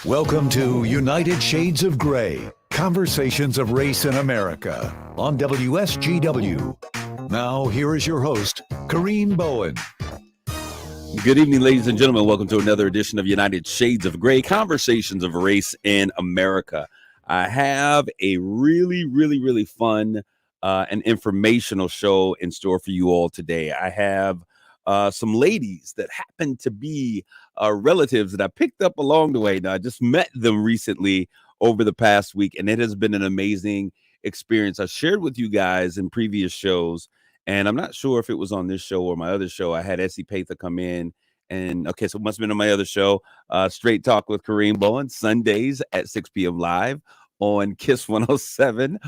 Welcome to United Shades of Gray, Conversations of Race in America on WSGW. Now, here is your host, Kareem Bowen. Good evening, ladies and gentlemen. Welcome to another edition of United Shades of Gray, Conversations of Race in America. I have a really fun and informational show in store for you all today. I have some ladies that happen to be relatives that I picked up along the way. Now, I just met them recently over the past week, and it has been an amazing experience. I shared with you guys in previous shows, and I'm not sure if it was on this show or my other show. I had Essie Patha come in, and okay, so it must have been on my other show, Straight Talk with Kareem Bowen, Sundays at 6 p.m. live on KISS 107.1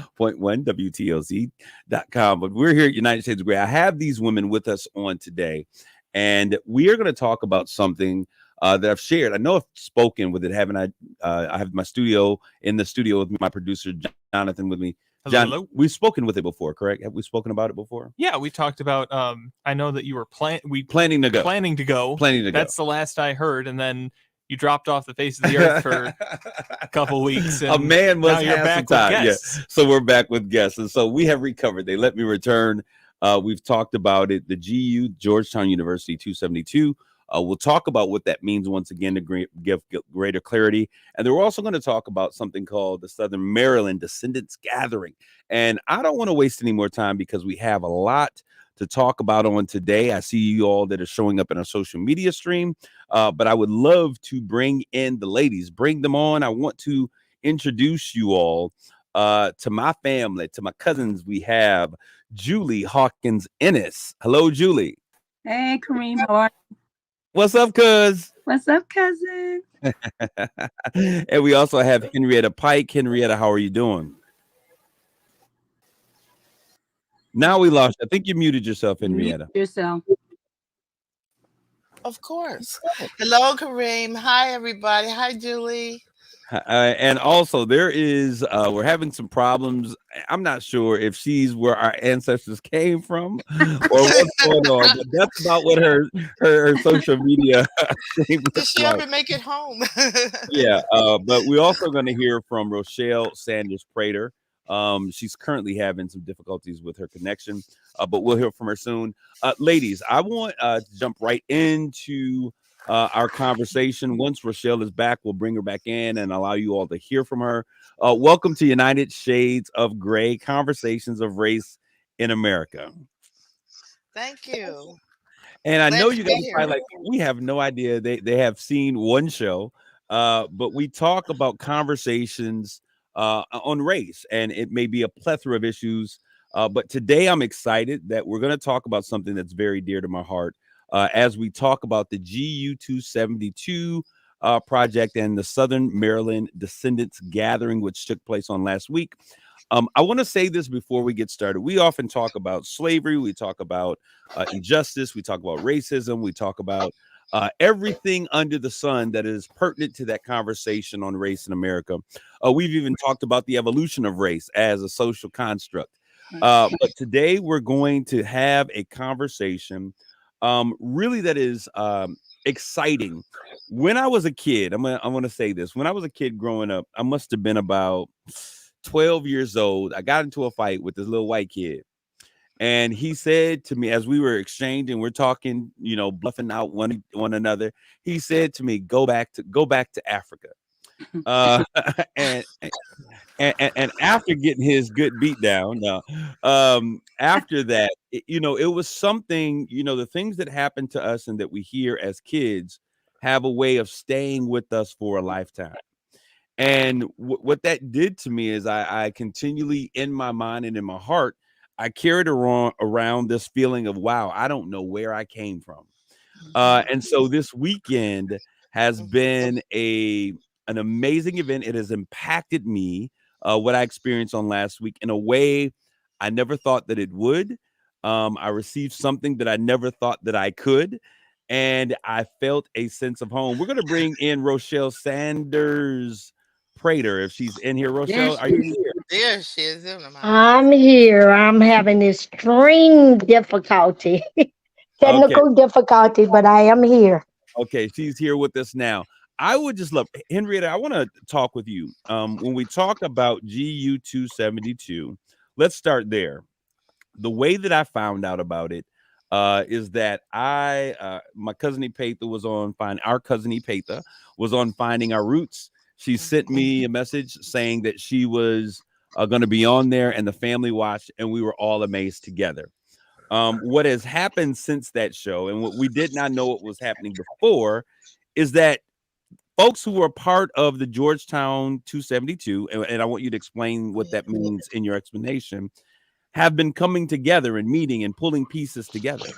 WTLZ.com. But we're here at United States of Gray. I have these women with us on today, and we are going to talk about something that I've shared. I know I've spoken with it, haven't I? I have my studio in the studio with my producer, Jonathan, with me. John, hello. We've spoken with it before, correct? Have we spoken about it before? Yeah, we talked about. I know that you were planning to go. That's the last I heard, and then you dropped off the face of the earth for a couple weeks. And a man must now you're have back some time. with guests. Yeah. So we're back with guests, and so we have recovered. They let me return. We've talked about it. The GU, Georgetown University 272. We'll talk about what that means once again to give greater clarity. And then we're also going to talk about something called the Southern Maryland Descendants Gathering. And I don't want to waste any more time because we have a lot to talk about on today. I see you all that are showing up in our social media stream, but I would love to bring in the ladies, bring them on. I want to introduce you all to my family, to my cousins. We have Julie Hawkins Ennis. Hello, Julie. Hey, Kareem. How are you? What's up, cuz? What's up, cousin? And we also have Henrietta Pike. Henrietta, how are you doing? Now we lost you. I think you muted yourself, Henrietta. Mute yourself. Of course. Hello, Kareem. Hi, everybody. Hi, Julie. And also there is we're having some problems. I'm not sure if she's where our ancestors came from or what's going on, but that's about what her social media Did she ever make it home? Yeah, but we're also going to hear from Rochelle Sanders Prater. She's currently having some difficulties with her connection, but we'll hear from her soon. Ladies, I want to jump right into our conversation. Once Rochelle is back, we'll bring her back in and allow you all to hear from her. Welcome to United Shades of Gray, Conversations of Race in America. Thank you. And I know you guys are probably like, we have no idea. They have seen one show, but we talk about conversations on race, and it may be a plethora of issues. But today I'm excited that we're going to talk about something that's very dear to my heart. As we talk about the GU 272 project and the Southern Maryland Descendants Gathering, which took place on last week. I want to say this before we get started. We often talk about slavery. We talk about injustice. We talk about racism. We talk about everything under the sun that is pertinent to that conversation on race in America. We've even talked about the evolution of race as a social construct. But today we're going to have a conversation really that is exciting. When I was a kid, I want to say this. When I was a kid growing up, I must have been about 12 years old. I got into a fight with this little white kid. And he said to me, as we were exchanging, we're talking, bluffing out one another. He said to me, go back to Africa. And after getting his good beat down, after that, it was something, the things that happen to us and that we hear as kids have a way of staying with us for a lifetime. And what that did to me is I continually, in my mind and in my heart, I carried around this feeling of, wow, I don't know where I came from. And so this weekend has been an amazing event. It has impacted me, what I experienced on last week, in a way I never thought that it would. I received something that I never thought that I could. And I felt a sense of home. We're going to bring in Rochelle Sanders Prater, if she's in here. Rochelle, are you here? There she is. I'm here. I'm having extreme difficulty, technical difficulty, but I am here. Okay, she's here with us now. I would just love, Henrietta, I want to talk with you. When we talk about GU 272, let's start there. The way that I found out about it is that my cousin Epatha was on our cousin Epatha was on Finding Our Roots. She sent me a message saying that she was going to be on there, and the family watched, and we were all amazed together. What has happened since that show, and what we did not know what was happening before, is that folks who were part of the Georgetown 272, and I want you to explain what that means in your explanation, have been coming together and meeting and pulling pieces together.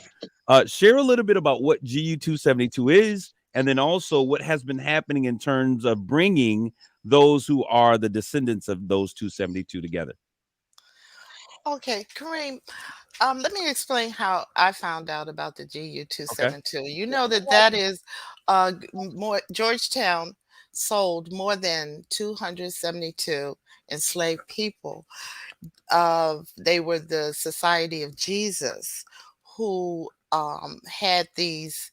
Share a little bit about what GU 272 is, and then also what has been happening in terms of bringing those who are the descendants of those 272 together. Okay, Kareem, let me explain how I found out about the GU Okay. 272. You know that is more Georgetown sold more than 272 enslaved people. They were the Society of Jesus who had these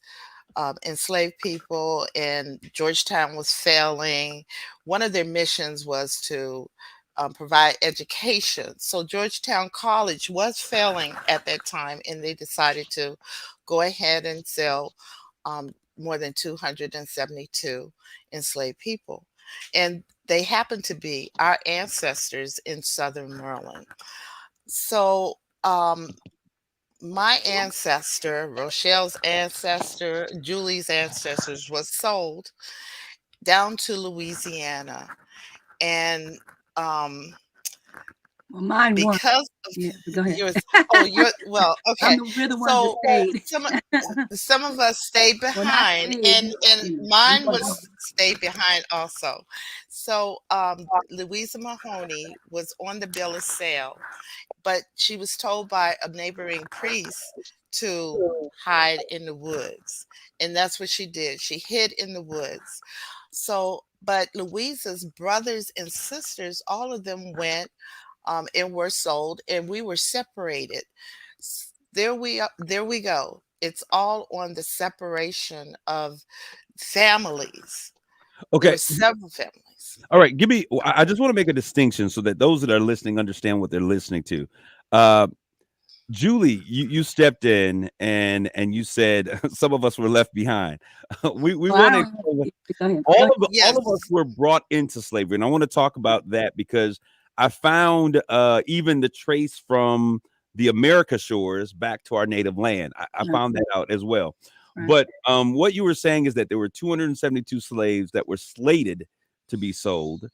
enslaved people, and Georgetown was failing. One of their missions was to provide education. So Georgetown College was failing at that time, and they decided to go ahead and sell more than 272 enslaved people. And they happened to be our ancestors in Southern Maryland. So my ancestor, Rochelle's ancestor, Julie's ancestors was sold down to Louisiana. And Well, mine won. because Yeah, go ahead. yours, well, okay. We're the ones So that stayed. some of us stayed Well, not behind, stayed. and We mine won. was stayed behind also. So Louisa Mahoney was on the bill of sale, but she was told by a neighboring priest to hide in the woods. And that's what she did. She hid in the woods. So, but Louisa's brothers and sisters, all of them went and were sold, and we were separated. There we go. It's all on the separation of families. There Okay. were several families. All right. I just want to make a distinction so that those that are listening understand what they're listening to. Julie, you stepped in and you said some of us were left behind. we want to all of us were brought into slavery, and I want to talk about that because I found even the trace from the America shores back to our native land. I found that out as well. Right. But what you were saying is that there were 272 slaves that were slated to be sold.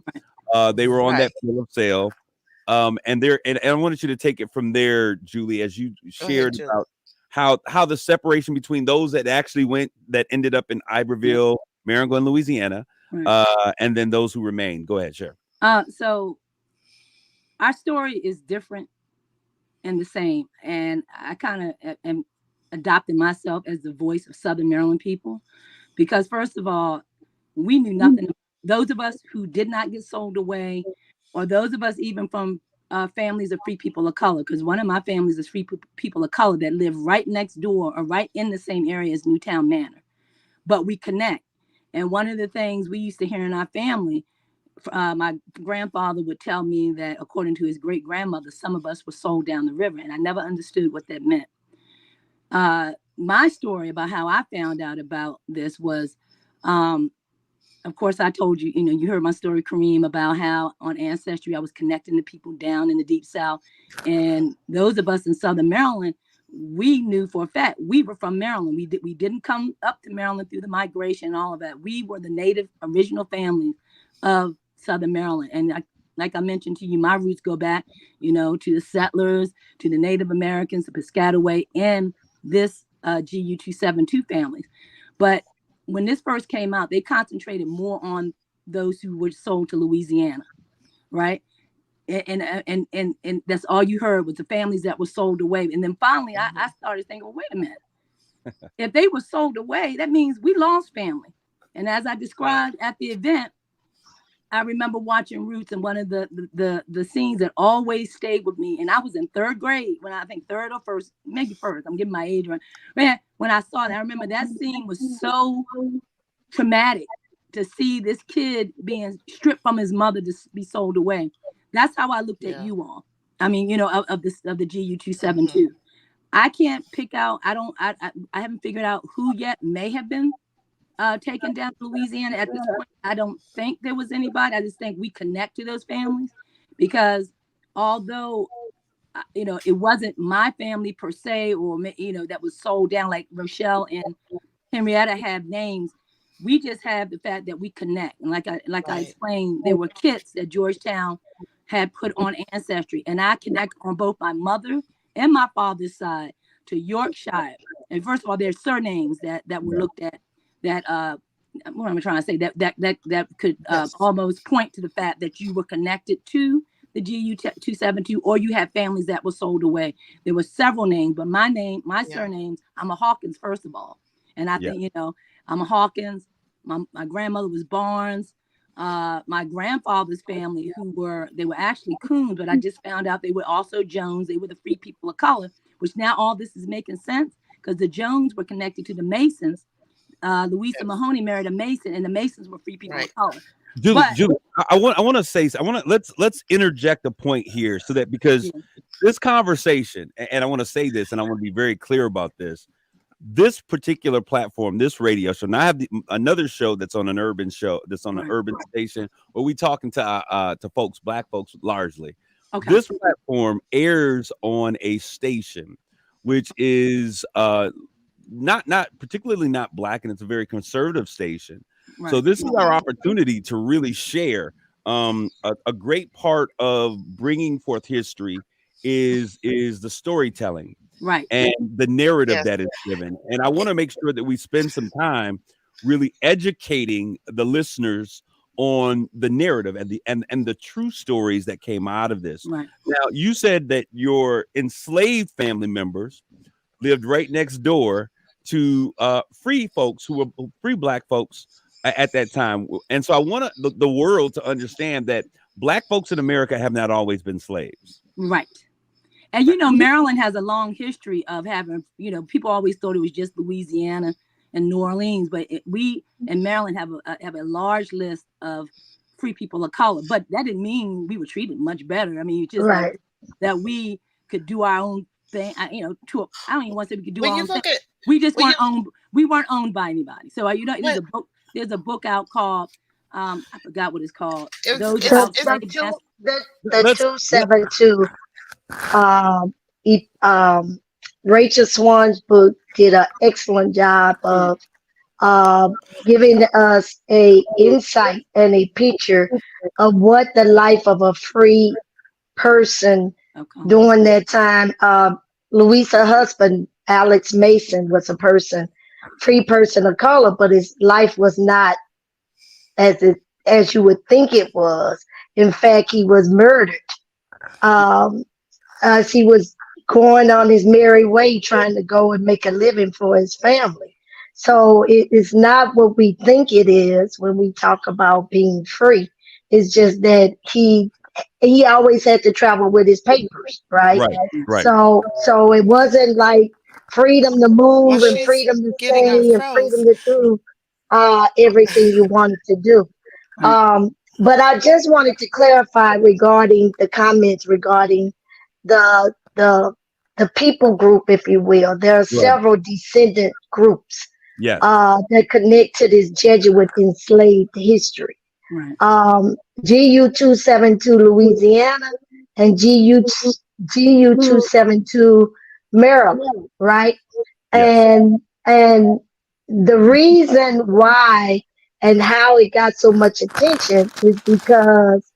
They were on that bill of sale. And I wanted you to take it from there, Julie, as you shared about how the separation between those that actually ended up in Iberville, Maryland, Louisiana, and then those who remained. Go ahead, share. So our story is different and the same, and I kind of am adopting myself as the voice of Southern Maryland people, because first of all, we knew nothing. Those of us who did not get sold away, or those of us even from families of free people of color, because one of my families is free people of color that live right next door or right in the same area as Newtown Manor, but we connect. And one of the things we used to hear in our family, my grandfather would tell me that according to his great grandmother, some of us were sold down the river, and I never understood what that meant. My story about how I found out about this was, of course, I told you, you heard my story, Kareem, about how on Ancestry, I was connecting to people down in the Deep South. And those of us in Southern Maryland, we knew for a fact we were from Maryland. We didn't come up to Maryland through the migration and all of that. We were the native original families of Southern Maryland. And like I mentioned to you, my roots go back, to the settlers, to the Native Americans, the Piscataway, and this GU 272 families. But when this first came out, they concentrated more on those who were sold to Louisiana, right? And that's all you heard was the families that were sold away. And then finally, I started thinking, well, wait a minute. If they were sold away, that means we lost family. And as I described at the event, I remember watching Roots, and one of the scenes that always stayed with me, and I was in third grade when I think third or first, maybe first, I'm giving my age right. Man, when I saw that, I remember that scene was so traumatic to see this kid being stripped from his mother to be sold away. That's how I looked at you all. I mean, of the GU 272. I can't pick out. I haven't figured out who yet may have been taken down to Louisiana at this point. I don't think there was anybody. I just think we connect to those families because although it wasn't my family per se, or that was sold down, like Rochelle and Henrietta have names. We just have the fact that we connect, and like I explained, there were kits that Georgetown had put on Ancestry, and I connect on both my mother and my father's side to Yorkshire. And first of all, there's surnames that were looked at that what am I trying to say, that could almost point to the fact that you were connected to the GU 272, or you had families that were sold away. There were several names, but my surnames, I'm a Hawkins first of all, and I think I'm a Hawkins. My grandmother was Barnes. My grandfather's family, they were actually Coons, but I just found out they were also Jones. They were the free people of color, which now all this is making sense because the Jones were connected to the Masons. Louisa Mahoney married a Mason, and the Masons were free people of color. Julie, let's interject a point here so that because this conversation, and I want to say this, and I want to be very clear about this particular platform, this radio show. Now I have another show that's on an urban show, that's on an urban station, where we talking to folks, Black folks largely. Okay. This platform airs on a station which is not particularly not Black, and it's a very conservative station. Right. So this is our opportunity to really share. A great part of bringing forth history is the storytelling. Right. And the narrative that is given. And I want to make sure that we spend some time really educating the listeners on the narrative and the true stories that came out of this. Right. Now, you said that your enslaved family members lived right next door to free folks who were free Black folks at that time. And so I want the world to understand that Black folks in America have not always been slaves. Right. And, Maryland has a long history of having, people always thought it was just Louisiana and New Orleans, but we in Maryland have a large list of free people of color. But that didn't mean we were treated much better. I mean, just like that we could do our own thing. I don't even want to say we could do our own thing. We just weren't owned. We weren't owned by anybody. So there's a book out called I forgot what it's called. The 272. Rachel Swan's book did an excellent job of giving us a insight and a picture of what the life of a free person during that time. Louisa's husband, Alex Mason, was a free person of color, but his life was not as you would think it was. In fact, he was murdered. As he was going on his merry way, trying to go and make a living for his family. So it is not what we think it is when we talk about being free. It's just that he always had to travel with his papers, right? Right. So it wasn't like freedom to move and freedom to stay and freedom to do everything you wanted to do. But I just wanted to clarify regarding the comments regarding the people group, if you will. There are several descendant groups that connect to this Jesuit enslaved history. Right. GU 272 Louisiana and GU 272 Maryland, right? Yes. And the reason why and how it got so much attention is because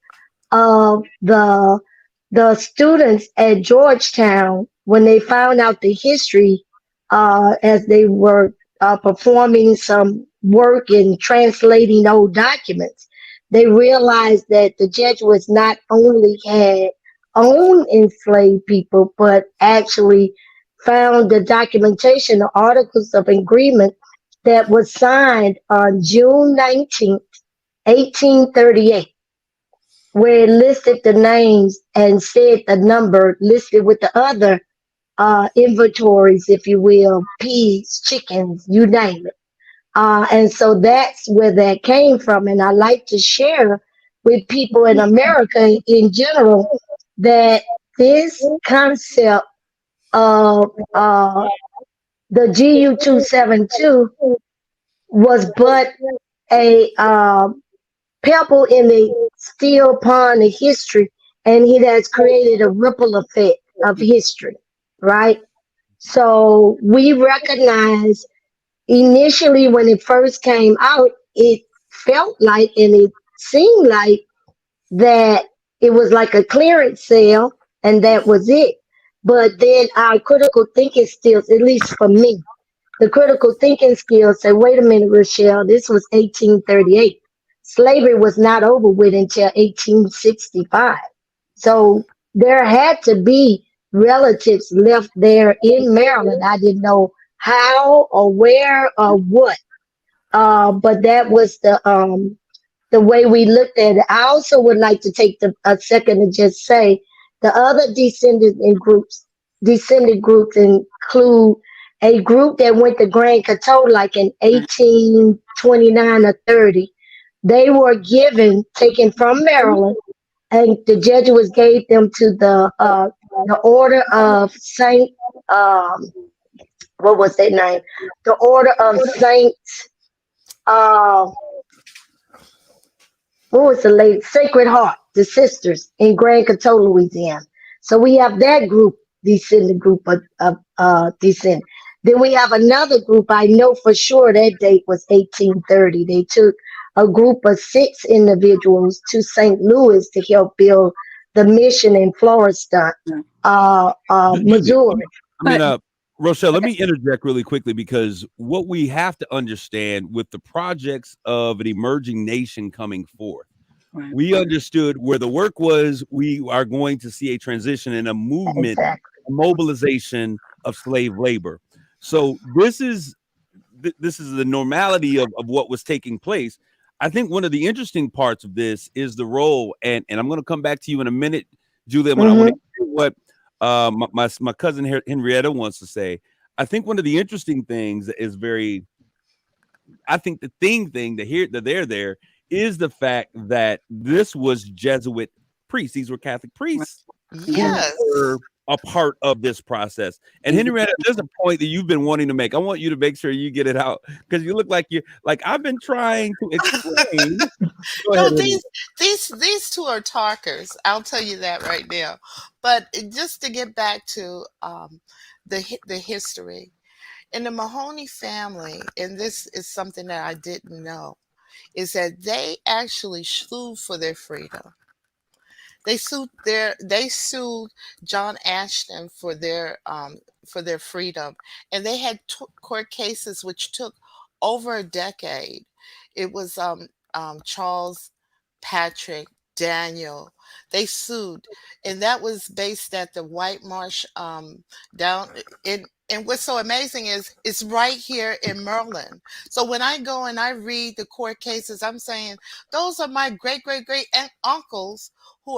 of the students at Georgetown, when they found out the history, as they were performing some work in translating old documents, they realized that the Jesuits not only had owned enslaved people, but actually found the documentation, the articles of agreement that was signed on June 19th, 1838. Where it listed the names and said the number listed with the other inventories, if you will, pigs, chickens, you name it. And so that's where that came from. And I like to share with people in America in general that this concept of the GU-272 was but a pebble in the steel pond of history, and it has created a ripple effect of history, right? So we recognize initially when it first came out, it felt like and it seemed like that it was like a clearance sale and that was it. But then our critical thinking skills, at least for me, the critical thinking skills say, wait a minute, Rochelle, this was 1838. Slavery was not over with until 1865. So there had to be relatives left there in Maryland. I didn't know how or where or what. But that was the way we looked at it. I also would like to take a second and just say the other descendant groups include a group that went to Grand Coteau like in 1829 or 30. They were taken from Maryland, and the Jesuits gave them to the Order of Saint, what was their name? The Order of Saint, uh, what was the lady? Sacred Heart, the sisters in Grand Coteau, Louisiana. So we have that descendant group of descent. Then we have another group. I know for sure that date was 1830. They took a group of 6 individuals to St. Louis to help build the mission in Florida, Missouri. I mean, Rochelle, let me interject really quickly, because what we have to understand with the projects of an emerging nation coming forth, we understood where the work was. We are going to see a transition and a movement, a mobilization of slave labor. So this is the normality of what was taking place. I think one of the interesting parts of this is the role, and I'm going to come back to you in a minute, Julia, when I want to hear what my cousin Henrietta wants to say. I think one of the interesting things is I think the thing that they're there is the fact that this was Jesuit priests. These were Catholic priests. Yes. Who were a part of this process. And Henrietta, there's a point that you've been wanting to make. I want you to make sure you get it out, because you look like I've been trying to explain. No, these two are talkers. I'll tell you that right now. But just to get back to the history in the Mahoney family, and this is something that I didn't know, is that they actually sued for their freedom. They sued John Ashton for their freedom, and they had court cases which took over a decade. It was Charles, Patrick, Daniel. They sued, and that was based at the White Marsh down in. And what's so amazing is it's right here in Maryland. So when I go and I read the court cases, I'm saying those are my great uncles who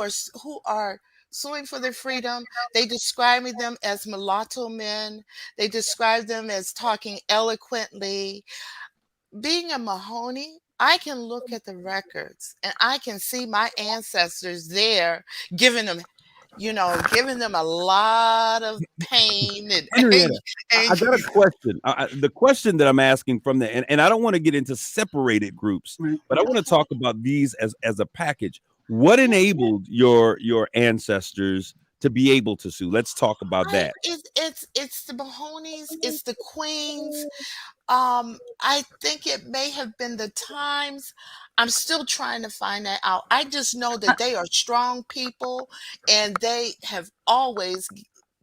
are suing for their freedom. They describe them as mulatto men. They describe them as talking eloquently. Being a Mahoney, I can look at the records and I can see my ancestors there giving them a lot of pain and Henrietta, I got a question. The question that I'm asking from and I don't want to get into separated groups, but I want to talk about these as a package. What enabled your ancestors to be able to sue? Let's talk about that. It's the Mahonies, it's the Queens. I think it may have been the Times. I'm still trying to find that out. I just know that they are strong people, and they have always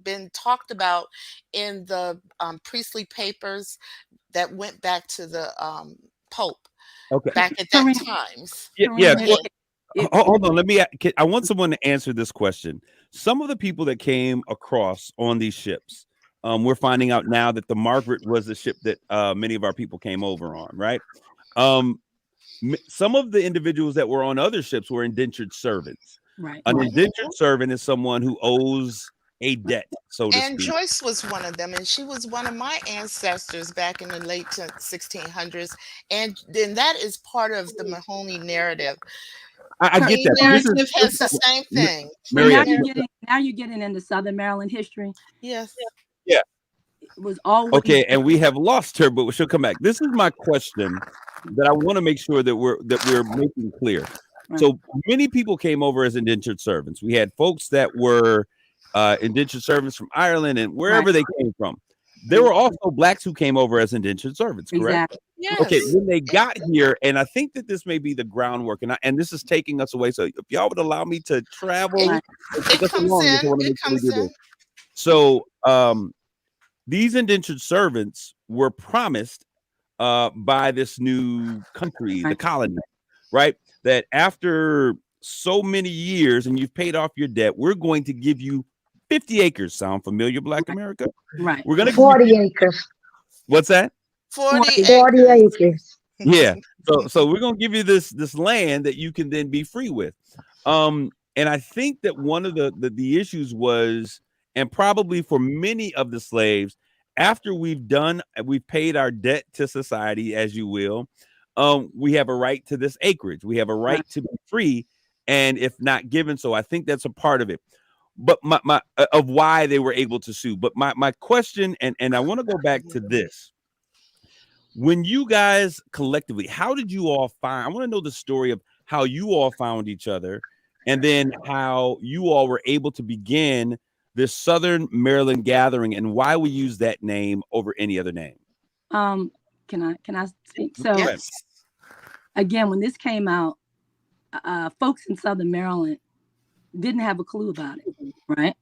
been talked about in the priestly papers that went back to the Pope. Okay. Back at that times. Yeah. Hold on. I want someone to answer this question. Some of the people that came across on these ships, we're finding out now that the Margaret was the ship that many of our people came over on, right? Some of the individuals that were on other ships were indentured servants. Right. An indentured servant is someone who owes a debt, so to And speak. Joyce was one of them, and she was one of my ancestors back in the late 1600s. And then that is part of the Mahoney narrative. I get Queen that. narrative has the same thing. But Marietta. now you're getting into Southern Maryland history. Yes. Yeah. It was always Okay, and we have lost her, but she'll come back. This is my question that I want to make sure that we're making clear. Right. So many people came over as indentured servants. We had folks that were indentured servants from Ireland and wherever they came from. There were also blacks who came over as indentured servants, correct? Exactly. Yes. Okay, when they got here, and I think that this may be the groundwork, and this is taking us away. So if y'all would allow me to travel, Right. It comes in. It comes in. So these indentured servants were promised by this new country, the colony, right? That after so many years and you've paid off your debt, we're going to give you 50 acres. Sound familiar, Black America? Right. We're going to 40 acres. What's that? 40 acres. Yeah. So we're going to give you this land that you can then be free with. And I think that one of the issues was, and probably for many of the slaves, after we've paid our debt to society, as you will, we have a right to this acreage. We have a right to be free, and if not given, so I think that's a part of it. But my of why they were able to sue. But my question, and I want to go back to this. When you guys collectively, how did you all find? I want to know the story of how you all found each other, and then how you all were able to begin this Southern Maryland gathering, and why we use that name over any other name. Can I speak? So again, when this came out, folks in Southern Maryland didn't have a clue about it, right?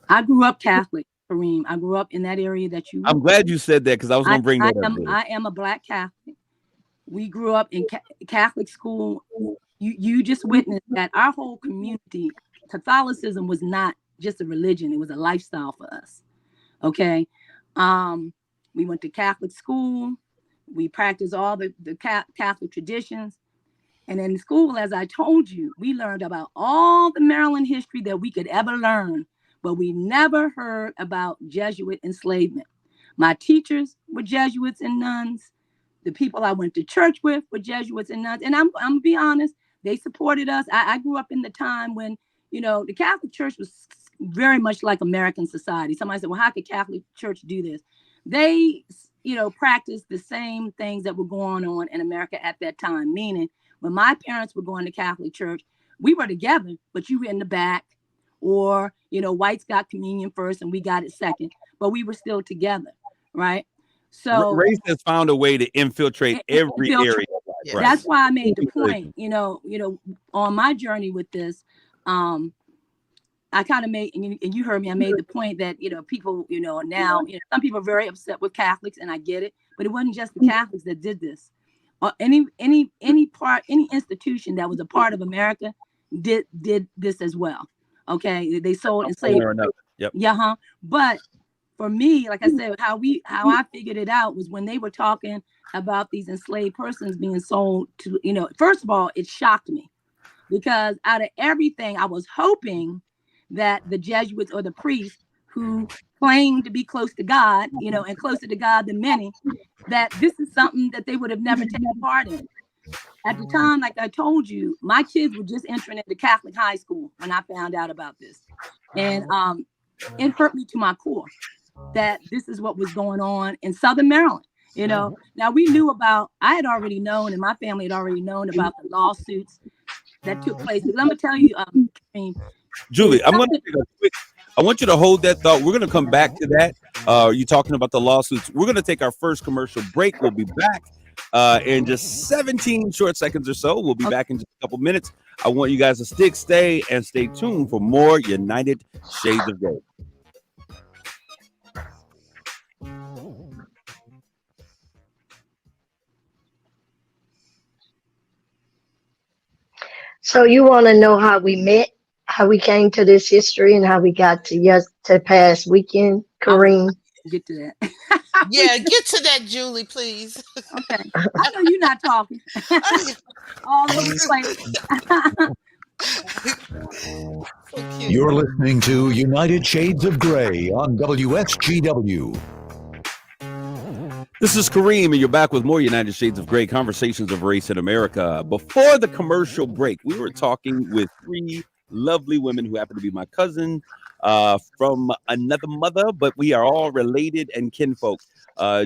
I grew up Catholic, Kareem. I grew up in that area that you. I'm glad you said that, because I was going to bring that up. I am a Black Catholic. We grew up in Catholic school. You just witnessed that our whole community, Catholicism was not just a religion; it was a lifestyle for us. Okay, we went to Catholic school. We practiced all the Catholic traditions. And in school, as I told you, we learned about all the Maryland history that we could ever learn, but we never heard about Jesuit enslavement. My teachers were Jesuits and nuns. The people I went to church with were Jesuits and nuns. And I'm gonna be honest, they supported us. I grew up in the time when, the Catholic Church was very much like American society. Somebody said, well, how could Catholic Church do this? They, practiced the same things that were going on in America at that time, meaning when my parents were going to Catholic church, we were together, but you were in the back, or, whites got communion first and we got it second, but we were still together, right? So race has found a way to infiltrate every area. Yes. Right. That's why I made the point, on my journey with this, I kind of made, and you heard me, I made the point that, people, now, some people are very upset with Catholics, and I get it, but it wasn't just the Catholics that did this. Or any institution that was a part of America did this as well. Okay, they sold enslaved. Yep. Yeah, But for me, like I said, how I figured it out was when they were talking about these enslaved persons being sold to, first of all, it shocked me, because out of everything, I was hoping that the Jesuits or the priests who claimed to be close to God, and closer to God than many, that this is something that they would have never taken part in. At the time, like I told you, my kids were just entering into Catholic high school when I found out about this. And it hurt me to my core that this is what was going on in Southern Maryland. Now we knew I had already known, and my family had already known about the lawsuits that took place. But let me tell you, Julie, I want you to hold that thought. We're going to come back to that. You're talking about the lawsuits. We're going to take our first commercial break. We'll be back in just 17 short seconds or so. We'll be back in just a couple minutes. I want you guys to stay tuned for more United Shades of Grey. So you want to know how we met, how we came to this history, and how we got to past weekend, Kareem? Get to that. Yeah, get to that, Julie, please. Okay. I know you're not talking. All over the place. So cute. You're listening to United Shades of Grey on WSGW. This is Kareem, and you're back with more United Shades of Grey, Conversations of Race in America. Before the commercial break, we were talking with three lovely women who happen to be my cousin from another mother, but we are all related and kinfolk.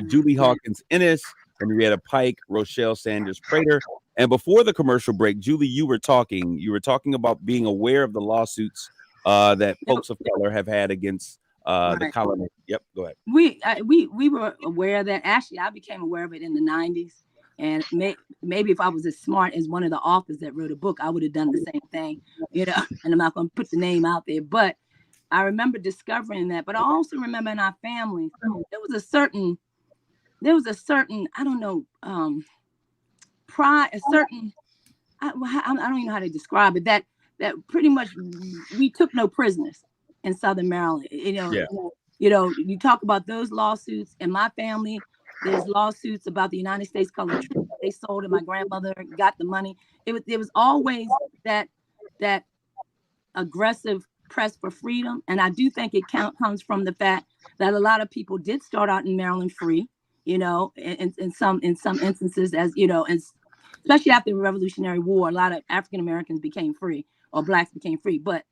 Julie Hawkins Ennis, Henrietta Pike, Rochelle Sanders Prater. And before the commercial break, Julie, you were talking about being aware of the lawsuits that folks of color have had against the colony. Yep, go ahead. We were aware of that. Actually, I became aware of it in the 90s. And maybe if I was as smart as one of the authors that wrote a book, I would have done the same thing, and I'm not going to put the name out there. But I remember discovering that. But I also remember in our family, there was a certain, I don't know, pride, a certain, I don't even know how to describe it, that pretty much we took no prisoners in Southern Maryland. You talk about those lawsuits in my family. There's lawsuits about the United States colored troops they sold, and my grandmother got the money. It was always that aggressive press for freedom, and I do think it comes from the fact that a lot of people did start out in Maryland free, in some instances, as and especially after the Revolutionary War, a lot of African Americans became free, or blacks became free. But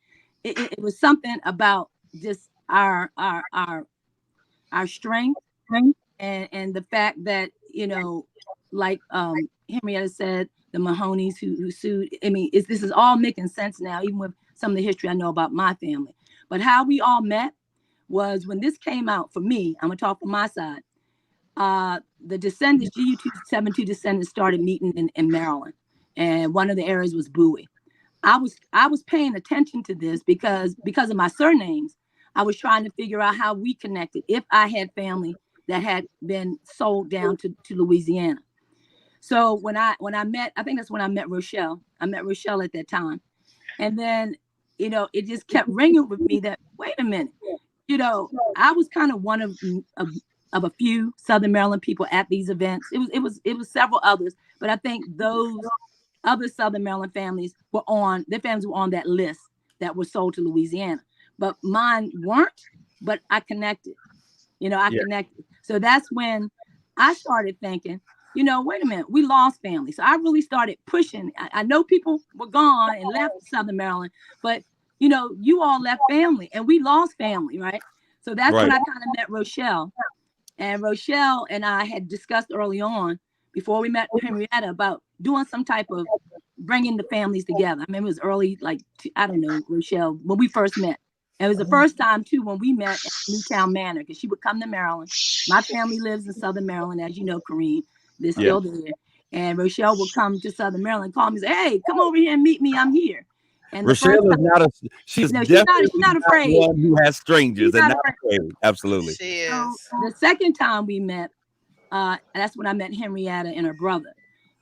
it was something about just our strength, and the fact that like Henrietta said, the Mahonies who sued. I mean, this is all making sense now, even with some of the history I know about my family. But how we all met was when this came out. For me, I'm gonna talk from my side. The descendants, GU272 descendants, started meeting in Maryland, and one of the areas was Bowie. I was paying attention to this because of my surnames. I was trying to figure out how we connected, if I had family that had been sold down to Louisiana. So when I met, I think that's when I met Rochelle. I met Rochelle at that time. And then, it just kept ringing with me that, wait a minute, I was kind of one of a few Southern Maryland people at these events. It was several others, but I think those other Southern Maryland families their families were on that list that were sold to Louisiana. But mine weren't, but I connected. Connected. So that's when I started thinking, wait a minute, we lost family. So I really started pushing. I know people were gone and left Southern Maryland, but you all left family and we lost family, right? So that's when I kind of met Rochelle. And Rochelle and I had discussed early on, before we met Henrietta, about doing some type of bringing the families together. I mean, it was early, I don't know, Rochelle, when we first met. It was the first time, too, when we met at Newtown Manor, because she would come to Maryland. My family lives in Southern Maryland, as you know, Kareem. They're still there. And Rochelle would come to Southern Maryland, call me and say, hey, come over here and meet me. I'm here. And Rochelle is she's not afraid. One who has strangers and not afraid. Absolutely. She is. So the second time we met, that's when I met Henrietta and her brother.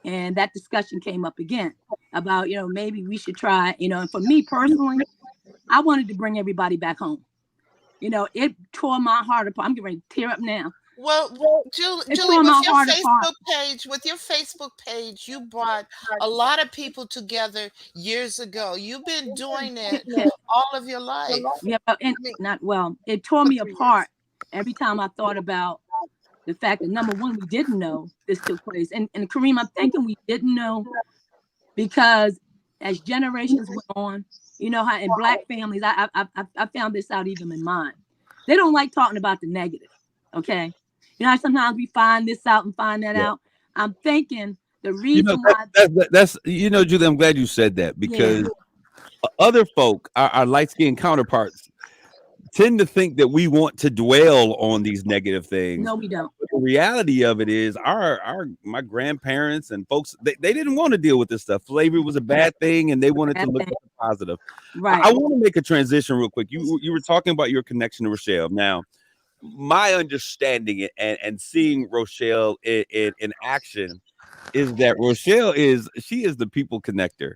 And that discussion came up again about, maybe we should try, and for me personally, I wanted to bring everybody back home. It tore my heart apart. I'm getting ready to tear up now. Well, Julie, with your Facebook page, you brought a lot of people together years ago. You've been doing it all of your life. Yeah, it tore me apart every time I thought about the fact that, number one, we didn't know this took place. And Kareem, I'm thinking we didn't know because as generations went on, how in Black families, I found this out even in mine. They don't like talking about the negative, okay? How sometimes we find this out and find that out. I'm thinking the reason why that's Julie, I'm glad you said that, because other folk, our light-skinned counterparts, tend to think that we want to dwell on these negative things. No, we don't. But the reality of it is my grandparents and folks, they didn't want to deal with this stuff. Slavery was a bad thing, and they wanted to look at the positive. Right. I want to make a transition real quick. You were talking about your connection to Rochelle. Now, my understanding and seeing Rochelle in action is that Rochelle is the people connector.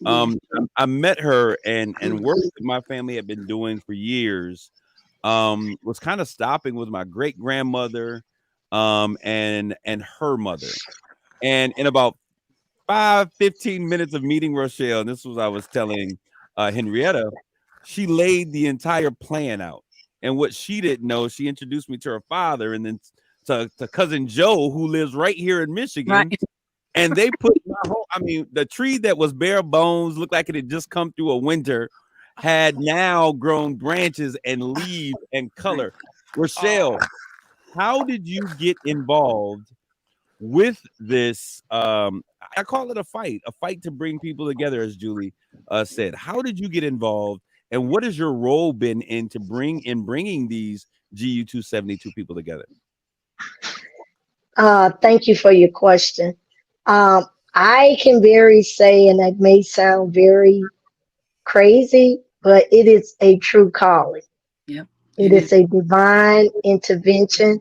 I met her and work that my family had been doing for years was kind of stopping with my great grandmother and her mother. And in about 15 minutes of meeting Rochelle, and this was I was telling Henrietta, she laid the entire plan out. And what she didn't know, she introduced me to her father and then to cousin Joe, who lives right here in Michigan. Right. And they put the tree that was bare bones, looked like it had just come through a winter, had now grown branches and leaves and color. Rochelle, how did you get involved with this? I call it a fight to bring people together, as Julie said. How did you get involved, and what has your role been in bringing these GU 272 people together? Thank you for your question. I can very say, and that may sound very crazy, but it is a true calling. Yep. It is a divine intervention.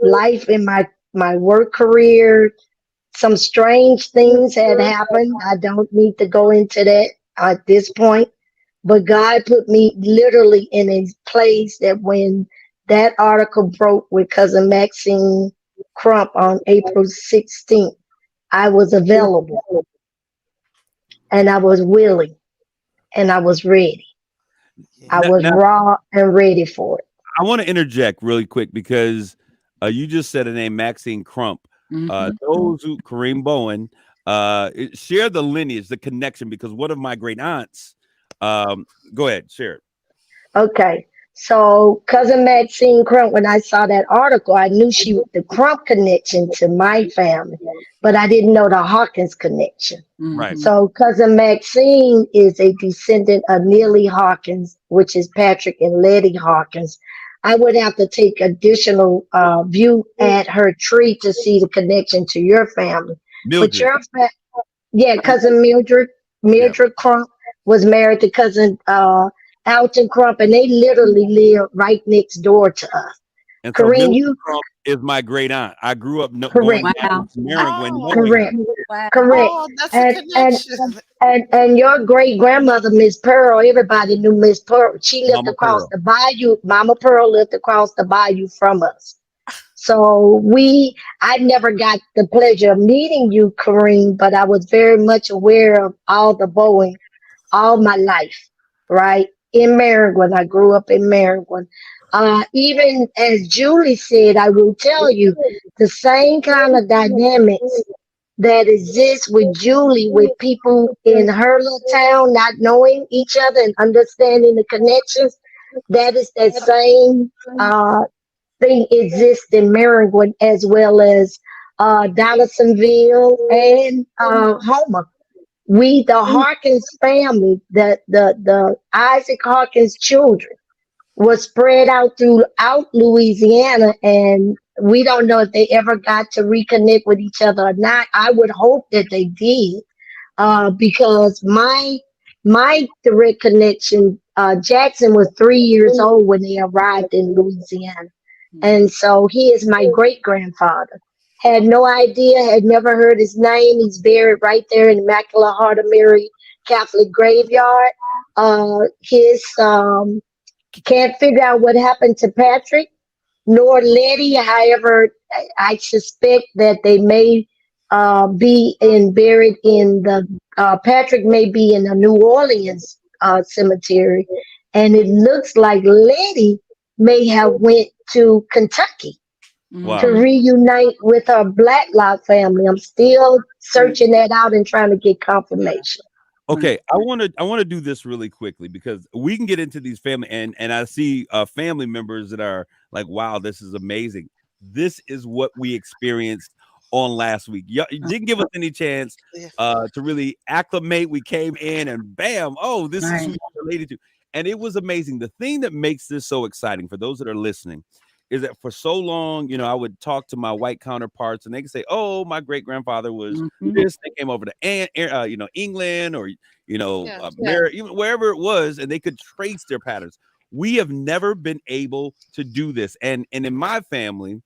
Life in my work career, some strange things had happened. I don't need to go into that at this point, but God put me literally in a place that when that article broke with cousin Maxine Crump on April 16th, I was available and I was willing and I was ready. I was raw and ready for it. I want to interject really quick because you just said the name Maxine Crump. Those who Kareem Bowen share the lineage, the connection, because one of my great aunts. Go ahead, share it. Okay. So cousin Maxine Crump, when I saw that article, I knew she was the Crump connection to my family, but I didn't know the Hawkins connection. Right. So cousin Maxine is a descendant of Neely Hawkins, which is Patrick and Letty Hawkins. I would have to take additional view at her tree to see the connection to your family. Mildred. But cousin Mildred Crump was married to cousin Alton Crump, and they literally live right next door to us. And so Kareem, Crump is my great aunt. I grew up going down to Maryland. Correct. Oh, that's a connection. And your great grandmother, Miss Pearl, everybody knew Miss Pearl. She lived across the bayou. Mama Pearl lived across the bayou from us. So I never got the pleasure of meeting you, Kareem, but I was very much aware of all the Bowen all my life, right? In Maryland, I grew up in Maryland. Even as Julie said, I will tell you the same kind of dynamics that exists with Julie, with people in her little town not knowing each other and understanding the connections. That is that same thing exists in Maryland as well as Donaldsonville and Homer. The Hawkins family, the Isaac Hawkins children, was spread out throughout Louisiana, and we don't know if they ever got to reconnect with each other or not. I would hope that they did, because my direct connection, Jackson was 3 years old when they arrived in Louisiana, and so he is my great grandfather. Had no idea, had never heard his name. He's buried right there in Immaculate Heart of Mary Catholic Graveyard. Can't figure out what happened to Patrick nor Letty. However, I suspect that they may be buried in Patrick may be in the New Orleans cemetery. And it looks like Letty may have went to Kentucky. Wow. To reunite with her Blacklock family. I'm still searching that out and trying to get confirmation. Okay, I want to do this really quickly because we can get into these family and I see family members that are like, wow, this is amazing. This is what we experienced on last week. You didn't give us any chance to really acclimate. We came in and bam, oh, this is who you're related to. And it was amazing. The thing that makes this so exciting for those that are listening is that for so long, I would talk to my white counterparts and they could say, oh, my great grandfather was this. They came over to England or, even wherever it was, and they could trace their patterns. We have never been able to do this. And in my family,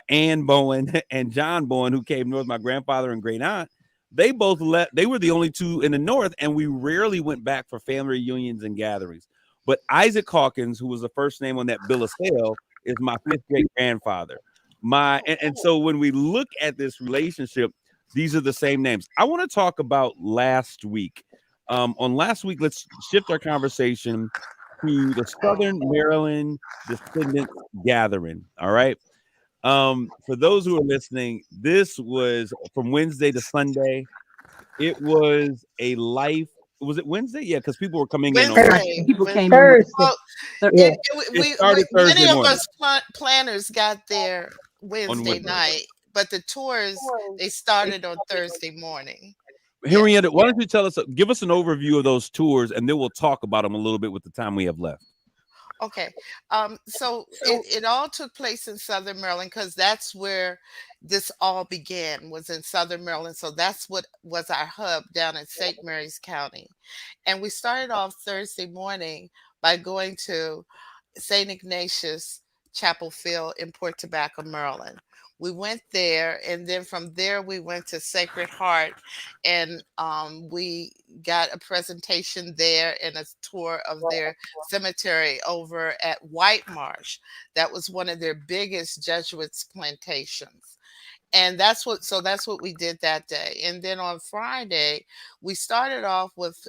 Ann Bowen and John Bowen, who came north, my grandfather and great aunt, they both left. They were the only two in the north, and we rarely went back for family reunions and gatherings. But Isaac Hawkins, who was the first name on that bill of sale, is my fifth great grandfather. And so when we look at this relationship, these are the same names. I want to talk about last week. On last week, let's shift our conversation to the Southern Maryland Descendants Gathering. All right. For those who are listening, this was from Wednesday to Sunday. It was a life. Was it Wednesday? Yeah, because people were coming in on Wednesday. People came in. Thursday. Well, Yeah. It started Thursday many of morning. us planners got there Wednesday Wednesday. night, but the tours they started on Thursday morning. Henrietta, why don't you tell us, give us an overview of those tours, and then we'll talk about them a little bit with the time we have left. Okay. So it all took place in Southern Maryland because that's where this all began, was in Southern Maryland. So that's what was our hub down in St. Mary's County. And we started off Thursday morning by going to St. Ignatius Chapel Field in Port Tobacco, Maryland. We went there, and then from there we went to Sacred Heart, and we got a presentation there and a tour of their cemetery over at White Marsh. That was one of their biggest Jesuits plantations. And that's what we did that day. And then on Friday, we started off with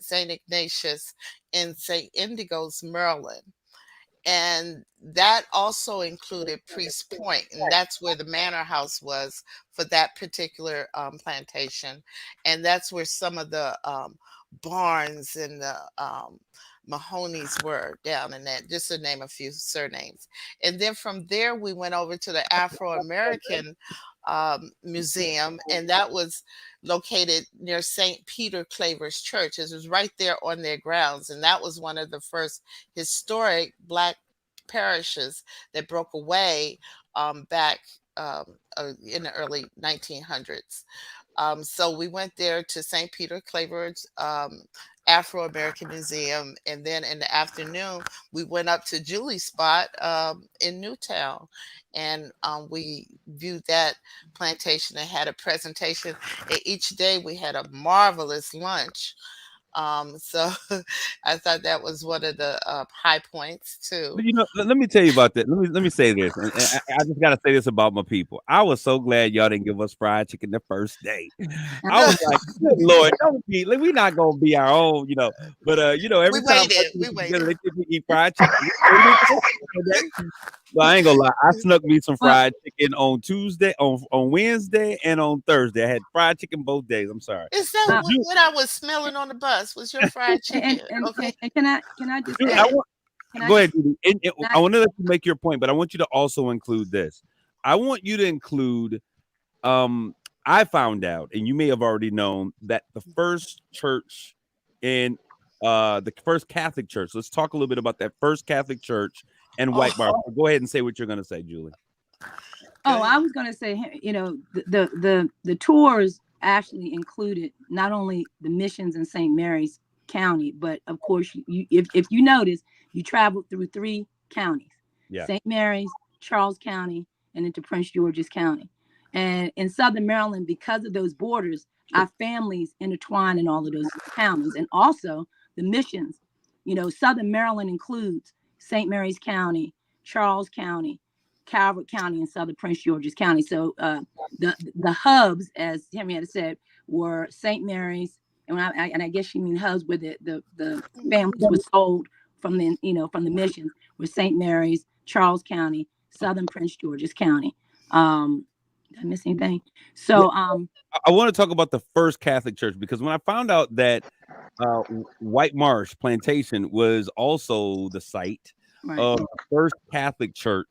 St. Ignatius in St. Indigo's, Maryland. And that also included Priest Point, and that's where the manor house was for that particular plantation. And that's where some of the Barnes and the Mahoney's were down in that, just to name a few surnames. And then from there, we went over to the Afro-American Museum, and that was located near St. Peter Claver's Church. It was right there on their grounds, and that was one of the first historic Black parishes that broke away back in the early 1900s. So we went there to St. Peter Claver's Afro-American Museum, and then in the afternoon we went up to Julie's spot in Newtown, and we viewed that plantation and had a presentation. And each day we had a marvelous lunch. So I thought that was one of the high points too. But, you know, let me tell you about that. Let me say this. And I just gotta say this about my people. I was so glad y'all didn't give us fried chicken the first day. I was like, good Lord, don't be, like, we're not gonna be our own, you know. But you know, every time we waited. they get to eat fried chicken. Well, I ain't gonna lie. I snuck me some fried chicken on Tuesday, on Wednesday, and on Thursday. I had fried chicken both days. I'm sorry. Is that what I was smelling on the bus? Was your fried chicken? Okay. And can I just Dude, say, go ahead, Judy. I want to let you make your point, but I want you to also include this. I want you to include. I found out, and you may have already known, that the first church in the first Catholic church. Let's talk a little bit about that first Catholic church and White Marsh. Go ahead and say what you're going to say, Julie. Oh, I was going to say, you know, the tours actually included not only the missions in St. Mary's County, but of course, if you notice, you traveled through 3 counties: St. Mary's, Charles County, and into Prince George's County. And in Southern Maryland, because of those borders, our families intertwine in all of those counties, and also the missions. You know, Southern Maryland includes St. Mary's County, Charles County, Calvert County, and Southern Prince George's County. So the hubs, as Henrietta said, were St. Mary's, and I guess she means hubs where the families were sold from the missions, were St. Mary's, Charles County, Southern Prince George's County. Did I miss anything? So I want to talk about the first Catholic church, because when I found out that White Marsh Plantation was also the site of the first Catholic church,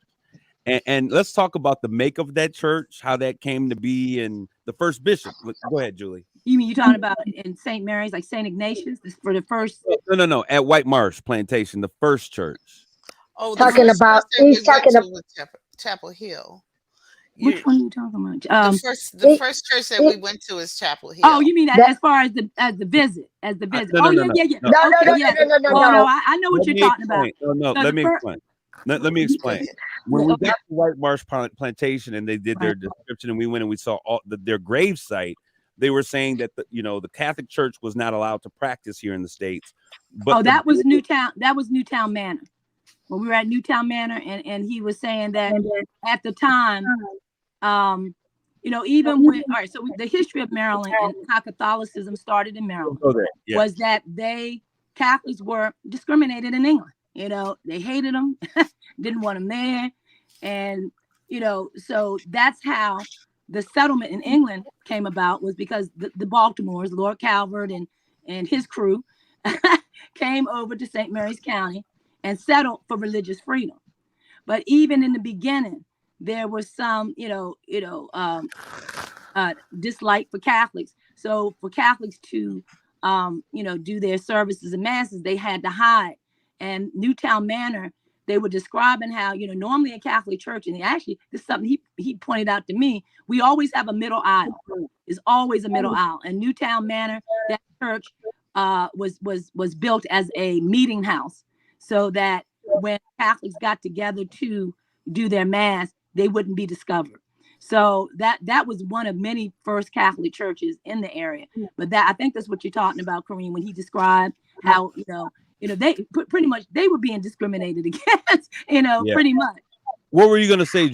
and let's talk about the make of that church, how that came to be, and the first bishop. Go ahead, Julie. You mean you're talking about in St. Mary's, like St. Ignatius, for the first? No. At White Marsh Plantation, the first church. Oh, talking about he's talking about Chapel Hill. Which one are you talking about? The first church that we went to is Chapel Hill. Oh, you mean as far as the visit? Yeah. No. No. I know what you're talking about. No, let me explain. Let me explain. When we got to White Marsh Plantation and they did their description, and we went and we saw their grave site, they were saying that the Catholic Church was not allowed to practice here in the States. But that was Newtown. That was Newtown Manor. When we were at Newtown Manor, and he was saying that at the time, even when, all right, so the history of Maryland and how Catholicism started in Maryland was that Catholics were discriminated in England. They hated them, didn't want them there. And, so that's how the settlement in England came about, was because the Baltimores, Lord Calvert and his crew came over to St. Mary's County and settled for religious freedom. But even in the beginning, there was some, dislike for Catholics. So for Catholics to, do their services and masses, they had to hide. And Newtown Manor, they were describing how, normally a Catholic church, and actually this is something he pointed out to me, we always have a middle aisle. There's always a middle aisle. And Newtown Manor, that church was built as a meeting house, so that when Catholics got together to do their mass, they wouldn't be discovered. So that was one of many first Catholic churches in the area. But I think that's what you're talking about, Kareem, when he described how, they pretty much, they were being discriminated against, pretty much. What were you going to say,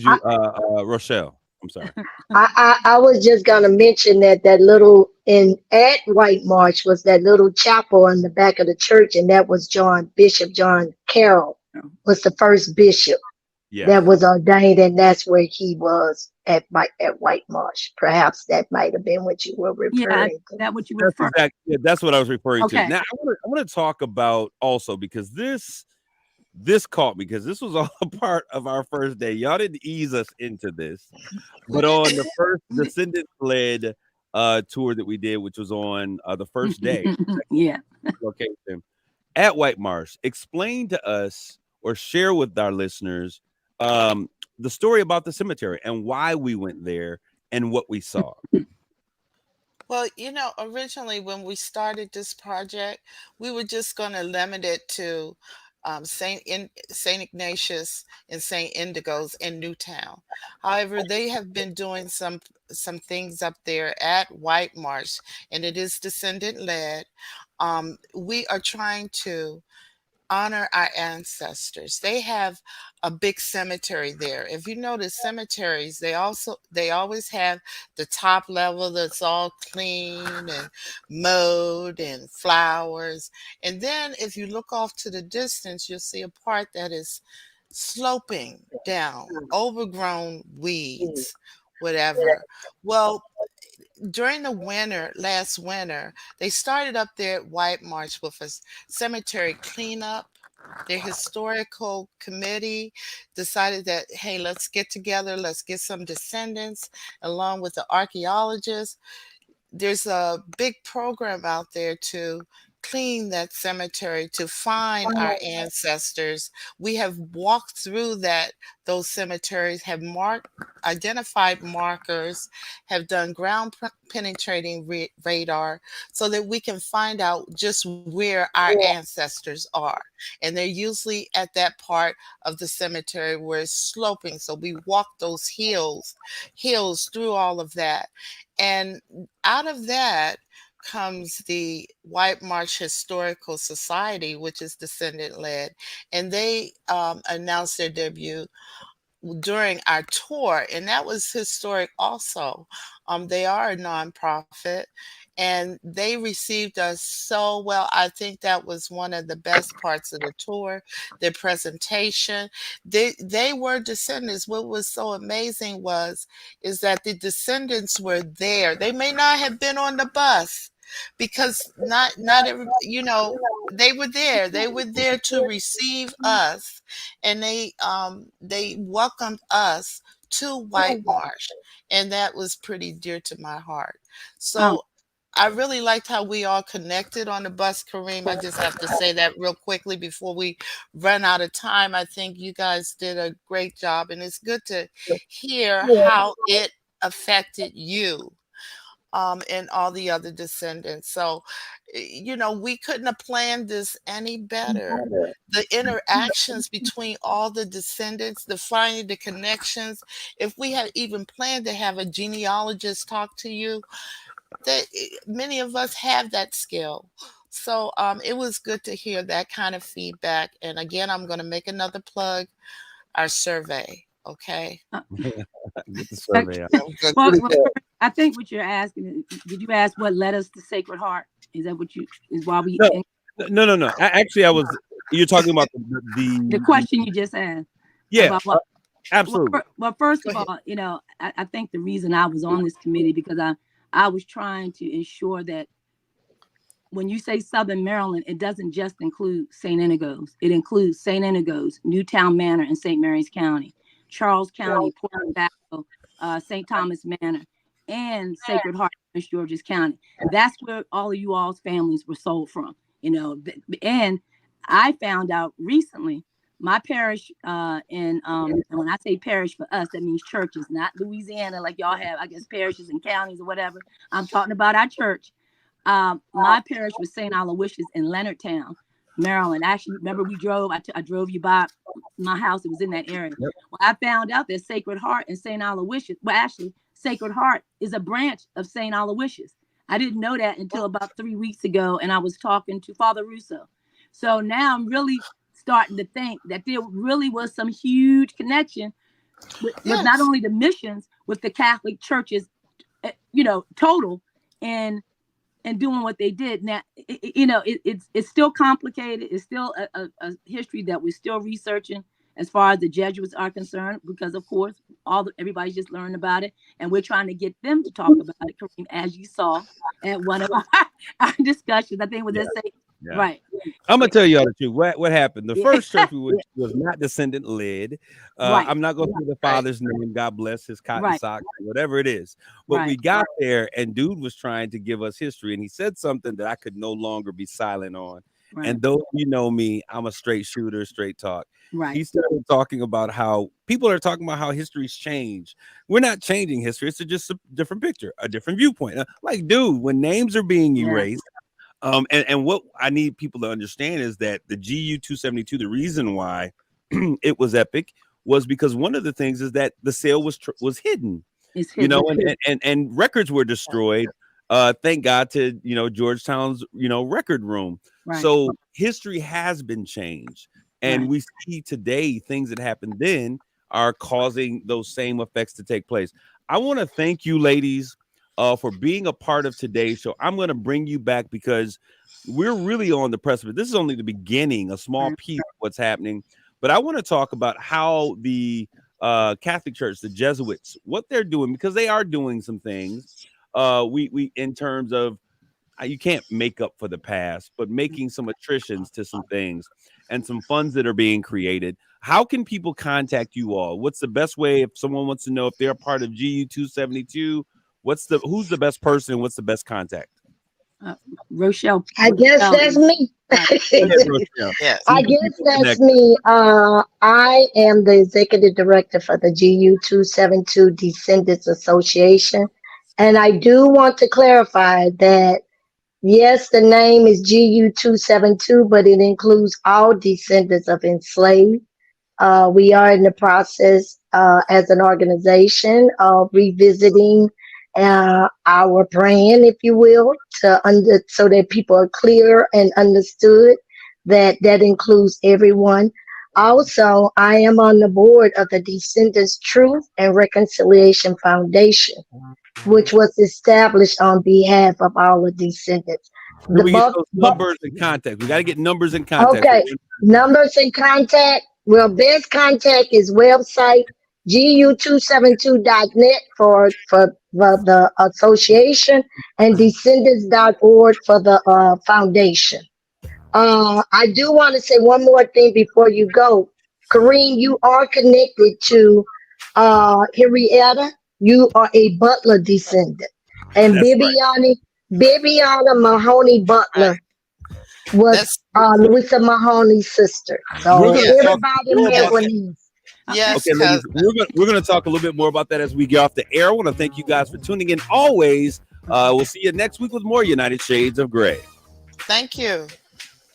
Rochelle? I'm sorry. I was just gonna mention that little at White Marsh was that little chapel in the back of the church, and that was Bishop John Carroll was the first bishop that was ordained, and that's where he was at White Marsh. Perhaps that might have been what you were referring to. That what you were referring. That's what I was referring to. Now I want to talk about also, because this caught me, because this was all a part of our first day. Y'all didn't ease us into this, but on the first Descendants-led tour that we did, which was on the first day, location at White Marsh, explain to us or share with our listeners the story about the cemetery and why we went there and what we saw. Well, originally when we started this project, we were just going to limit it to Saint Ignatius and Saint Indigo's in Newtown. However, they have been doing some things up there at White Marsh, and it is descendant led. We are trying to honor our ancestors. They have a big cemetery there. If you notice, cemeteries, they always have the top level that's all clean and mowed and flowers. And then if you look off to the distance, you'll see a part that is sloping down, overgrown weeds, whatever. Well, during the last winter, they started up there at White Marsh with a cemetery cleanup. Their historical committee decided that, hey, let's get together, let's get some descendants along with the archaeologists. There's a big program out there to clean that cemetery, to find our ancestors. We have walked through those cemeteries, have identified markers, have done ground penetrating radar, so that we can find out just where our ancestors are. And they're usually at that part of the cemetery where it's sloping. So we walk those hills through all of that. And out of that comes the White Marsh Historical Society, which is descendant led, and they announced their debut during our tour, and that was historic also. They are a nonprofit, and they received us so well. I think that was one of the best parts of the tour, their presentation. They were descendants. What was so amazing is that the descendants were there. They may not have been on the bus, because not every, they were there. They were there to receive us, and they welcomed us to White Marsh, and that was pretty dear to my heart. So I really liked how we all connected on the bus, Kareem. I just have to say that real quickly before we run out of time. I think you guys did a great job, and it's good to hear how it affected you. And all the other descendants. So, we couldn't have planned this any better. The interactions between all the descendants, the finding the connections. If we had even planned to have a genealogist talk to you, that many of us have that skill. So it was good to hear that kind of feedback. And again, I'm going to make another plug, our survey. Okay. Get the survey out. Well, I think what you're asking, did you ask what led us to Sacred Heart? Is that what is why we? No. Actually, you're talking about the question you just asked. Yeah, about what, absolutely. Well, first of all, I think the reason I was on this committee because I was trying to ensure that when you say Southern Maryland, it doesn't just include St. Inigo's. It includes St. Inigo's, Newtown Manor, and St. Mary's County, Charles County, Port Tobacco, St. Thomas Manor, and Sacred Heart, Prince George's County. That's where all of you all's families were sold from, And I found out recently, my parish, and when I say parish for us, that means churches, not Louisiana like y'all have, I guess, parishes and counties or whatever. I'm talking about our church. My parish was St. Aloysius in Leonardtown, Maryland. Actually, remember we drove, I drove you by my house. It was in that area. Yep. Well, I found out that Sacred Heart and St. Aloysius, well, actually, Sacred Heart is a branch of St. Aloysius. I didn't know that until about 3 weeks ago, and I was talking to Father Russo. So now I'm really starting to think that there really was some huge connection with not only the missions, with the Catholic churches, total, and doing what they did. Now, it's still complicated. It's still a history that we're still researching as far as the Jesuits are concerned, because of course, everybody's just learned about it, and we're trying to get them to talk about it, Kareem, as you saw at one of our discussions. I think was right. I'm gonna tell you all the truth. What happened? The first church we went to was not descendant led. Right. I'm not going to say the father's name. God bless his cotton socks, whatever it is. But we got there, and dude was trying to give us history, and he said something that I could no longer be silent on. Right. And though you know me, I'm a straight shooter, straight talk. Right. He started talking about how people are talking about how history's changed. We're not changing history. It's just a different picture, a different viewpoint. Like, dude, when names are being erased. And what I need people to understand is that the GU 272, the reason why it was epic was because one of the things is that the sale was hidden, and records were destroyed. Thank God to Georgetown's record room. Right. So history has been changed, and we see today things that happened then are causing those same effects to take place. I want to thank you, ladies, for being a part of today's show. I'm going to bring you back because we're really on the precipice. This is only the beginning, a small piece of what's happening. But I want to talk about how the Catholic Church, the Jesuits, what they're doing, because they are doing some things. We in terms of you can't make up for the past, but making some attritions to some things and some funds that are being created. How can people contact you all? What's the best way if someone wants to know if they're part of GU 272? Who's the best person? What's the best contact? Rochelle. I guess that's me. Yes. I guess that's me. I am the executive director for the GU 272 Descendants Association. And I do want to clarify that, yes, the name is GU 272, but it includes all descendants of enslaved. We are in the process as an organization of revisiting our brand, if you will, so that people are clear and understood that includes everyone. Also, I am on the board of the Descendants Truth and Reconciliation Foundation, which was established on behalf of our descendants. We get those numbers and contact. We got to get numbers and contact. Okay, numbers and contact. Well, best contact is website gu272.net for the association, and descendants.org for the foundation. I do want to say one more thing before you go. Kareem, you are connected to Henrietta. You are a Butler descendant. And Bibiana Mahoney Butler was Louisa Mahoney's sister. So everybody Maryland. Yes. Okay, ladies, we're going to talk a little bit more about that as we get off the air. I want to thank you guys for tuning in always. We'll see you next week with more United Shades of Gray. Thank you.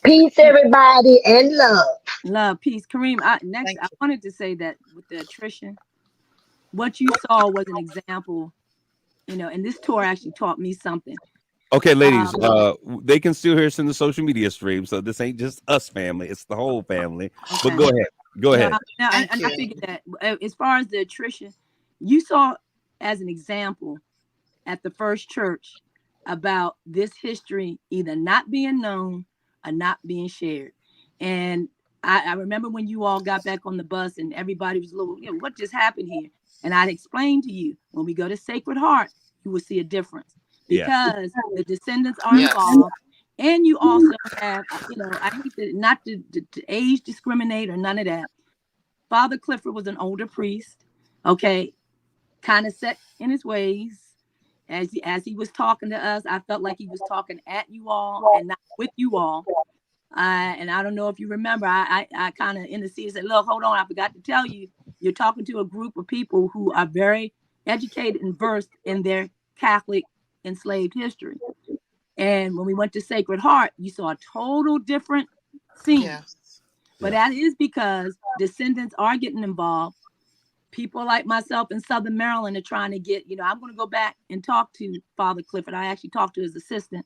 Peace, everybody, and love. Love, peace. Kareem, I wanted to say that with the attrition, what you saw was an example, and this tour actually taught me something. Okay, ladies, they can still hear us in the social media stream, so this ain't just us family, it's the whole family. Okay. But go ahead. Now, I figured that as far as the attrition, You saw as an example at the first church about this history either not being known or not being shared. And I remember when you all got back on the bus and everybody was a little, what just happened here? And I explained to you, when we go to Sacred Heart, you will see a difference because the descendants are involved. And you also have, I hate to not to age discriminate or none of that. Father Clifford was an older priest, okay, kind of set in his ways. As he was talking to us, I felt like he was talking at you all and not with you all. And I don't know if you remember, I kind of interceded and said, look, hold on, I forgot to tell you, you're talking to a group of people who are very educated and versed in their Catholic enslaved history. And when we went to Sacred Heart, you saw a total different scene. Yes. But that is because descendants are getting involved. People like myself in Southern Maryland are trying to get, I'm going to go back and talk to Father Clifford. I actually talked to his assistant.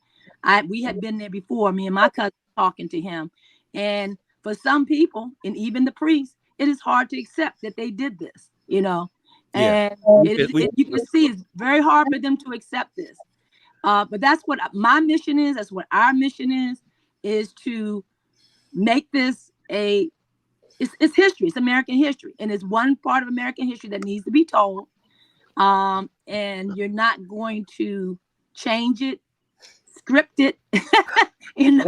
We had been there before, me and my cousin talking to him. And for some people, and even the priests, it is hard to accept that they did this, And you can see it's very hard for them to accept this. But that's what my mission is. That's what our mission is to make this it's history. It's American history. And it's one part of American history that needs to be told. And you're not going to change it, script it, And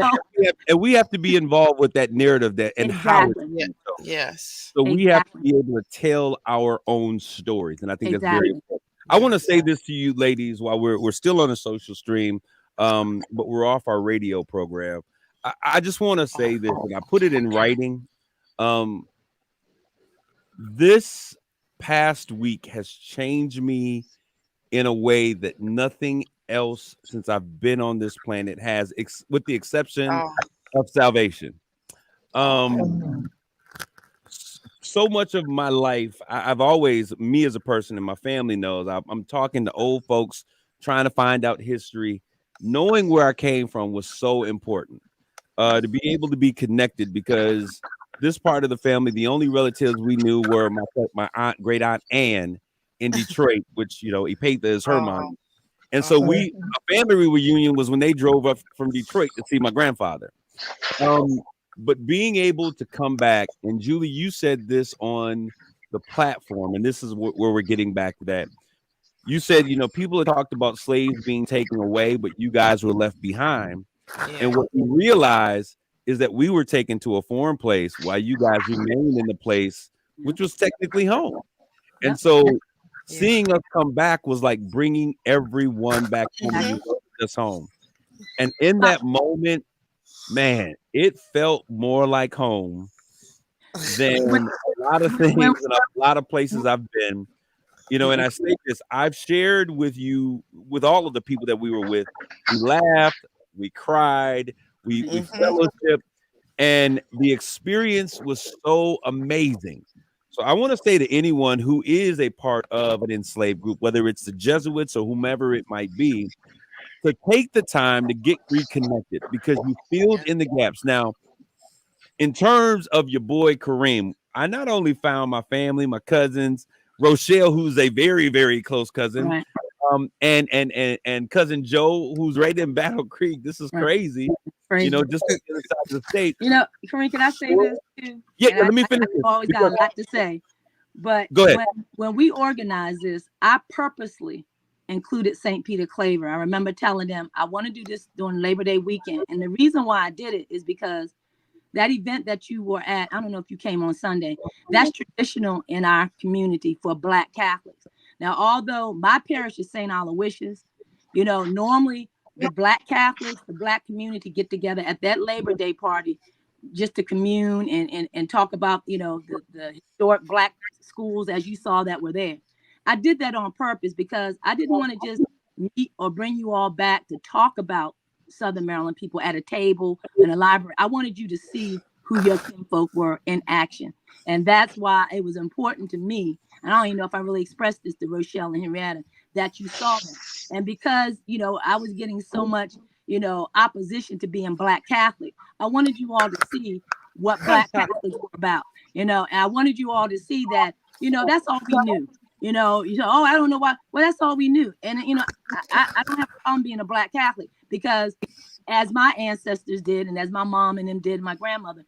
we have to be involved with that narrative and how it's being told. Yes. So we have to be able to tell our own stories. And I think that's very important. I want to say this to you ladies while we're still on a social stream, but we're off our radio program. I just want to say this, and I put it in writing. This past week has changed me in a way that nothing else since I've been on this planet has, with the exception of salvation. So much of my life, I've always, me as a person and my family knows, I'm talking to old folks, trying to find out history. Knowing where I came from was so important. To be able to be connected, because this part of the family, the only relatives we knew were my aunt, great aunt Anne in Detroit, which Epatha is her mom, and so a family reunion was when they drove up from Detroit to see my grandfather. But being able to come back, and Julie, you said this on the platform, and this is where we're getting back to that. You said people had talked about slaves being taken away, but you guys were left behind. And what we realized is that we were taken to a foreign place while you guys remained in the place, which was technically home. And so seeing us come back was like bringing everyone back home, us home. And in that moment, man, it felt more like home than a lot of things and a lot of places I've been. And I say this, I've shared with you, with all of the people that we were with, we laughed, we cried, we fellowshiped, and the experience was so amazing. So I want to say to anyone who is a part of an enslaved group, whether it's the Jesuits or whomever it might be, to take the time to get reconnected, because you filled in the gaps. Now, in terms of your boy Kareem, I not only found my family, my cousins, Rochelle, who's a very, very close cousin, and cousin Joe, who's right in Battle Creek. This is crazy. Just inside the state. Kareem, can I say this too? Yeah, let me finish. I always got a lot to say, but go ahead. When we organized this, I purposely included St. Peter Claver. I remember telling them I want to do this during Labor Day weekend, and the reason why I did it is because that event that you were at, I don't know if you came on Sunday, that's traditional in our community for Black Catholics. Now, although my parish is St. Aloysius, normally the Black Catholics, the Black community get together at that Labor Day party just to commune and talk about, the historic Black schools, as you saw, that were there. I did that on purpose because I didn't want to just meet or bring you all back to talk about Southern Maryland people at a table in a library. I wanted you to see who your kinfolk were in action. And that's why it was important to me. And I don't even know if I really expressed this to Rochelle and Henrietta, that you saw them. And because, I was getting so much, opposition to being Black Catholic, I wanted you all to see what Black Catholics were about, and I wanted you all to see that, that's all we knew. You know, oh, I don't know why. Well, that's all we knew. And, you know, I don't have a problem being a Black Catholic, because as my ancestors did, and as my mom and them did, my grandmother,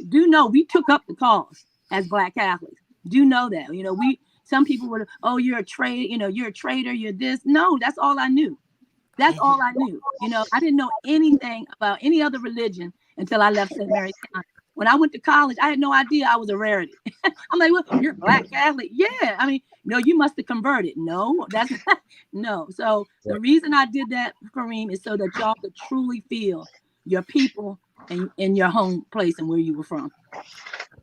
do know we took up the cause as Black Catholics. Do know that. You know, some people would, oh, you're a traitor, you know, you're a traitor, you're this. No, that's all I knew. That's all I knew. You know, I didn't know anything about any other religion until I left St. Mary's County. When I went to college, I had no idea I was a rarity. I'm like, well, you're Black Catholic. Yeah. I mean, no, you must have converted. No, that's no. So the reason I did that, Kareem, is so that y'all could truly feel your people and in your home place and where you were from.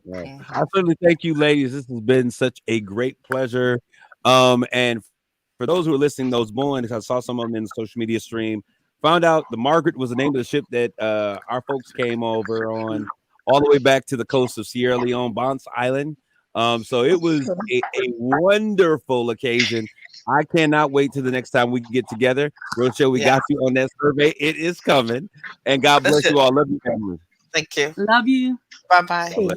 Right. I certainly thank you, ladies. This has been such a great pleasure. And for those who are listening, those born, I saw some of them in the social media stream, found out the Margaret was the name of the ship that our folks came over on, all the way back to the coast of Sierra Leone, Bonce Island. So it was a wonderful occasion. I cannot wait till the next time we get together. Rochelle, we got you on that survey. It is coming. And God bless you all. Love you, family. Thank you. Love you. Bye-bye.